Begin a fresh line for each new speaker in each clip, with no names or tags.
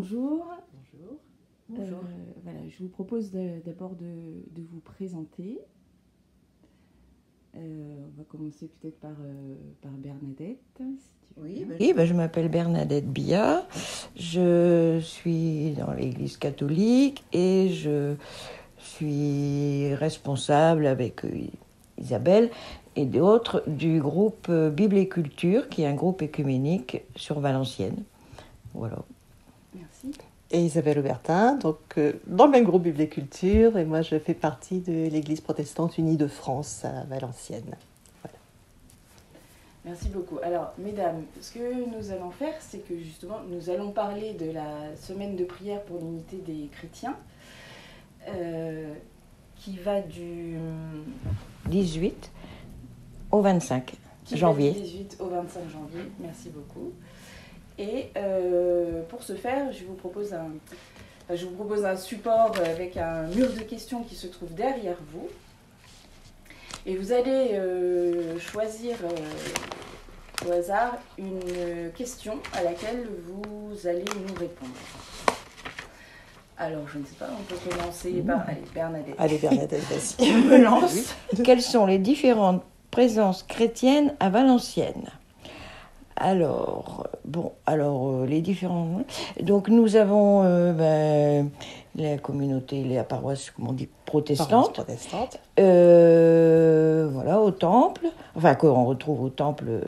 bonjour.
Bonjour.
Voilà, je vous propose d'abord de vous présenter. On va commencer peut-être par Bernadette. Si tu veux bien.
Oui, je m'appelle Bernadette Billard. Je suis dans l'Église catholique et je suis responsable avec Isabelle et d'autres du groupe Bible et Culture, qui est un groupe écuménique sur Valenciennes. Voilà.
Merci.
Et Isabelle Aubertin, donc dans le même groupe Bible et Culture, et moi je fais partie de l'Église protestante unie de France à Valenciennes. Voilà.
Merci beaucoup. Alors, mesdames, ce que nous allons faire, c'est que justement, nous allons parler de la semaine de prière pour l'unité des chrétiens, qui va du
18 au 25 janvier.
Du 18 au 25 janvier. Merci beaucoup. Et pour ce faire, je vous propose un support avec un mur de questions qui se trouve derrière vous. Et vous allez choisir au hasard une question à laquelle vous allez nous répondre. Alors, je ne sais pas, on peut commencer par... Allez, Bernadette.
Allez Bernadette, vas-y.
Je me lance.
Quelles sont les différentes présences chrétiennes à Valenciennes ? Alors, les différents... Donc, nous avons la communauté, la paroisse, comment on dit, protestante. Voilà, au temple. Enfin, qu'on retrouve au temple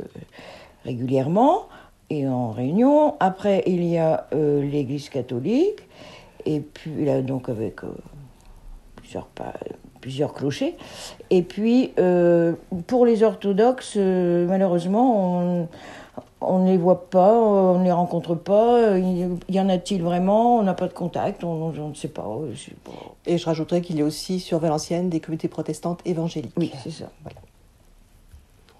régulièrement et en réunion. Après, il y a l'église catholique. Et puis, là, donc, avec plusieurs clochers. Et puis, pour les orthodoxes, malheureusement, on ne les voit pas, on ne les rencontre pas. Y en a-t-il vraiment ? On n'a pas de contact, on ne sait pas.
Et je rajouterais qu'il y a aussi sur Valenciennes des communautés protestantes évangéliques.
Oui, c'est ça. Voilà.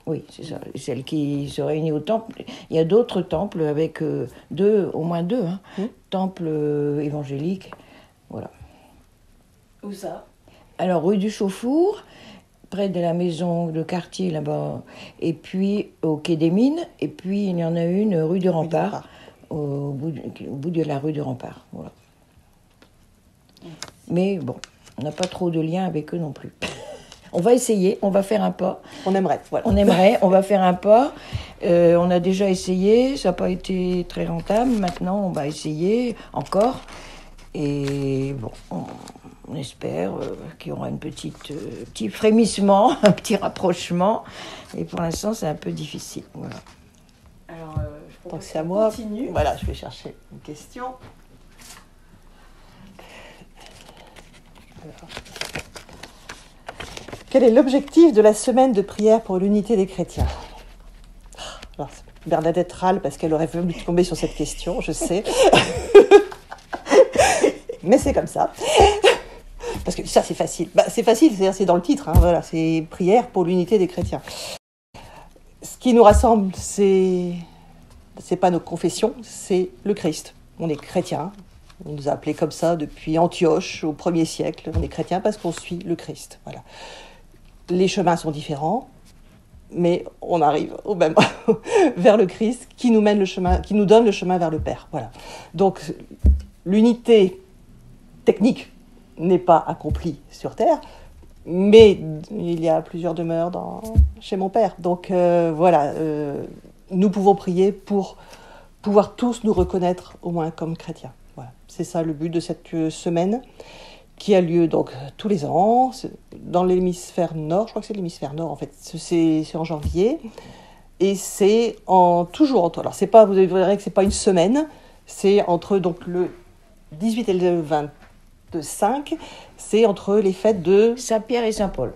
Oui, c'est ça. Celles qui se réunissent au temple. Il y a d'autres temples avec au moins deux, temples évangéliques. Voilà.
Où ça ?
Alors, rue du Chauffour, près de la maison de quartier là-bas, et puis au quai des Mines, et puis il y en a une rue du Rempart, au bout de la rue du Rempart. Voilà. Mais bon, on n'a pas trop de liens avec eux non plus. On va essayer, on va faire un pas.
On aimerait, voilà.
On va faire un pas. On a déjà essayé, ça n'a pas été très rentable. Maintenant, on va essayer encore. Et bon, on espère qu'il y aura un petit frémissement, un petit rapprochement. Et pour l'instant, c'est un peu difficile. Voilà.
Alors, je propose
donc c'est à moi.
Continue.
Voilà, je vais chercher une question. Alors. Quel est l'objectif de la semaine de prière pour l'unité des chrétiens ? Alors, Bernadette râle parce qu'elle aurait voulu tomber sur cette question, je sais. Mais c'est comme ça. Parce que ça, c'est facile. C'est facile, c'est dans le titre. Voilà, c'est prière pour l'unité des chrétiens. Ce qui nous rassemble, c'est pas nos confessions, c'est le Christ. On est chrétiens. On nous a appelés comme ça depuis Antioche, au 1er siècle. On est chrétiens parce qu'on suit le Christ. Voilà. Les chemins sont différents, mais on arrive au même vers le Christ qui nous mène le chemin, qui nous donne le chemin vers le Père. Voilà. Donc l'unité technique n'est pas accomplie sur terre, mais il y a plusieurs demeures chez mon Père. Donc nous pouvons prier pour pouvoir tous nous reconnaître au moins comme chrétiens. Voilà. C'est ça le but de cette semaine, qui a lieu donc tous les ans, dans l'hémisphère nord, je crois que c'est l'hémisphère nord en fait, c'est en janvier, et c'est toujours entre, alors vous verrez que c'est pas une semaine, c'est entre donc le 18 et le 25, c'est entre les fêtes de
Saint-Pierre et Saint-Paul.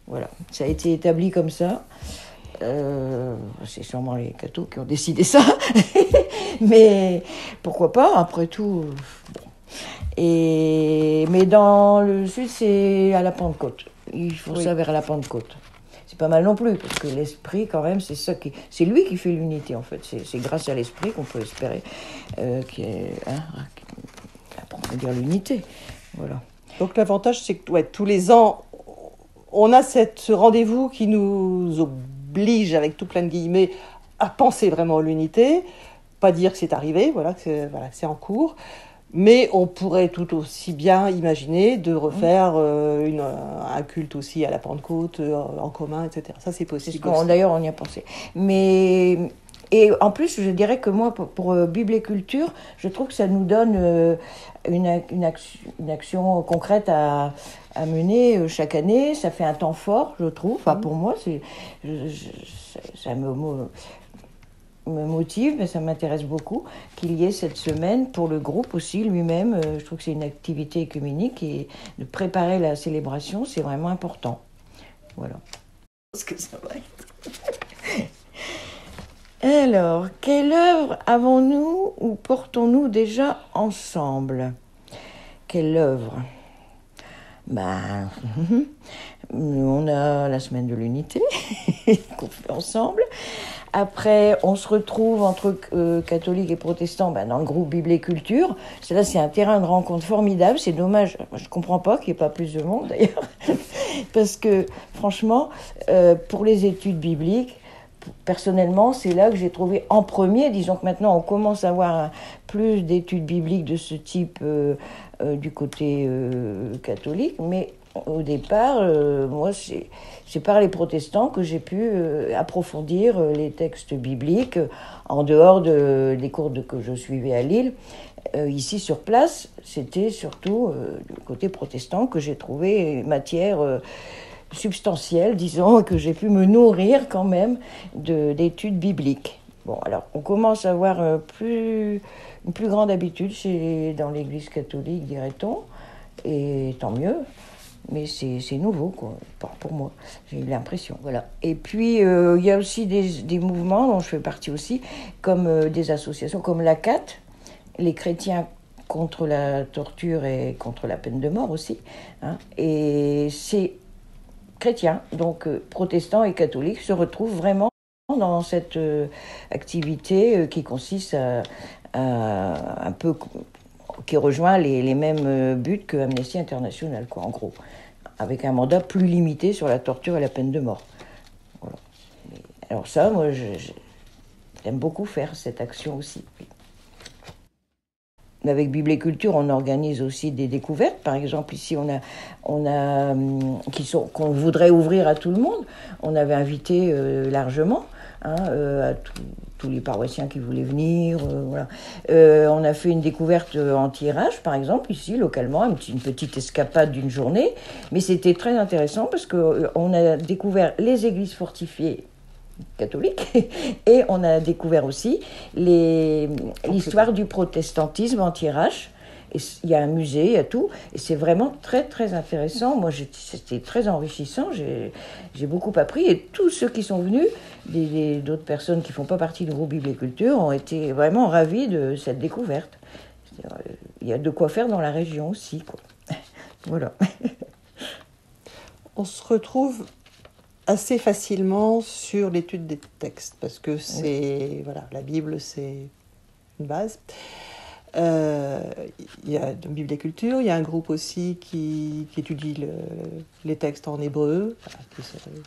Voilà, ça a été établi comme ça. C'est sûrement les cathos qui ont décidé ça, mais pourquoi pas, après tout. Bon. Mais dans le sud, c'est à la Pentecôte. Ils font ça vers la Pentecôte. C'est pas mal non plus, parce que l'esprit, quand même, c'est lui qui fait l'unité, en fait. C'est grâce à l'esprit qu'on peut espérer on va dire l'unité. Voilà.
Donc l'avantage, c'est que tous les ans, on a ce rendez-vous qui nous oblige, avec tout plein de guillemets, à penser vraiment à l'unité. pas dire que c'est arrivé, voilà, que c'est en cours. Mais on pourrait tout aussi bien imaginer de refaire un culte aussi à la Pentecôte, en commun, etc. Ça, c'est possible.
D'ailleurs, on y a pensé. Et en plus, je dirais que moi, pour Bible et Culture, je trouve que ça nous donne une action concrète à mener chaque année. Ça fait un temps fort, je trouve. Enfin, pour moi, ça me motive, mais ça m'intéresse beaucoup qu'il y ait cette semaine pour le groupe aussi lui-même. Je trouve que c'est une activité œcuménique et de préparer la célébration, c'est vraiment important. Voilà. Ce que ça va être. Alors, quelle œuvre avons-nous ou portons-nous déjà ensemble? Quelle œuvre? On a la semaine de l'unité qu'on fait ensemble. Après, on se retrouve entre catholiques et protestants dans le groupe Bible et Culture. Là, c'est un terrain de rencontre formidable. C'est dommage, je ne comprends pas qu'il n'y ait pas plus de monde d'ailleurs. Parce que, franchement, pour les études bibliques, personnellement, c'est là que j'ai trouvé en premier. Disons que maintenant, on commence à avoir plus d'études bibliques de ce type du côté catholique. Mais au départ, moi, c'est par les protestants que j'ai pu approfondir les textes bibliques en dehors des cours que je suivais à Lille. Ici, sur place, c'était surtout du côté protestant que j'ai trouvé matière substantielle, disons, que j'ai pu me nourrir quand même d'études bibliques. Bon, alors, on commence à avoir une plus grande habitude dans l'Église catholique, dirait-on, et tant mieux. Mais c'est nouveau, quoi, pour moi, j'ai eu l'impression, voilà. Et puis, il y a aussi des mouvements dont je fais partie aussi, comme des associations comme l'ACAT, les chrétiens contre la torture et contre la peine de mort aussi, hein, et c'est chrétiens, donc protestants et catholiques, se retrouvent vraiment dans cette activité qui consiste à un peu... qui rejoint les mêmes buts que Amnesty International, quoi, en gros, avec un mandat plus limité sur la torture et la peine de mort. Voilà. Alors ça, moi, j'aime beaucoup faire cette action aussi. Avec Bible et Culture, on organise aussi des découvertes. Par exemple, ici, qu'on voudrait ouvrir à tout le monde. On avait invité largement à tous les paroissiens qui voulaient venir. Voilà. On a fait une découverte en tirage, par exemple, ici, localement, une petite escapade d'une journée. Mais c'était très intéressant parce qu'on a découvert les églises fortifiées catholique, et on a découvert aussi l'histoire du protestantisme anti-RH. Il y a un musée, il y a tout, et c'est vraiment très très intéressant. Moi, c'était très enrichissant, j'ai beaucoup appris, et tous ceux qui sont venus, d'autres personnes qui ne font pas partie du groupe Bible et Culture, ont été vraiment ravis de cette découverte. Il y a de quoi faire dans la région aussi, quoi. Voilà.
On se retrouve assez facilement sur l'étude des textes, parce que la Bible, c'est une base. Il y a dans Bible et Culture, il y a un groupe aussi qui étudie les textes en hébreu.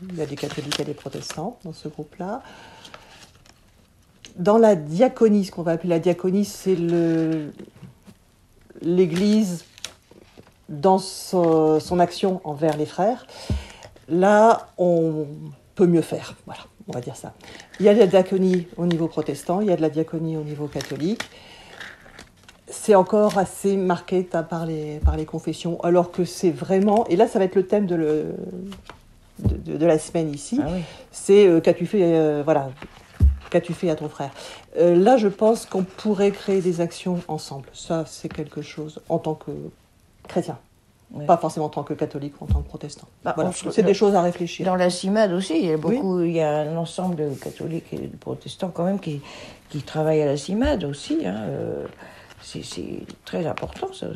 Il y a des catholiques et des protestants dans ce groupe-là. Dans la diaconie, ce qu'on va appeler la diaconie, c'est l'Église dans son action envers les frères. Là, on peut mieux faire, voilà, on va dire ça. Il y a de la diaconie au niveau protestant, il y a de la diaconie au niveau catholique. C'est encore assez marqué par les confessions, alors que c'est vraiment... Et là, ça va être le thème de la semaine ici. Ah oui. C'est qu'as-tu fait, qu'as-tu fait à ton frère. Là, je pense qu'on pourrait créer des actions ensemble. Ça, c'est quelque chose en tant que chrétien. Ouais. Pas forcément en tant que catholique ou en tant que protestant. Voilà. C'est des choses à réfléchir.
Dans la CIMAD aussi, il y a un ensemble de catholiques et de protestants quand même qui travaillent à la CIMAD aussi. Hein. C'est très important, ça.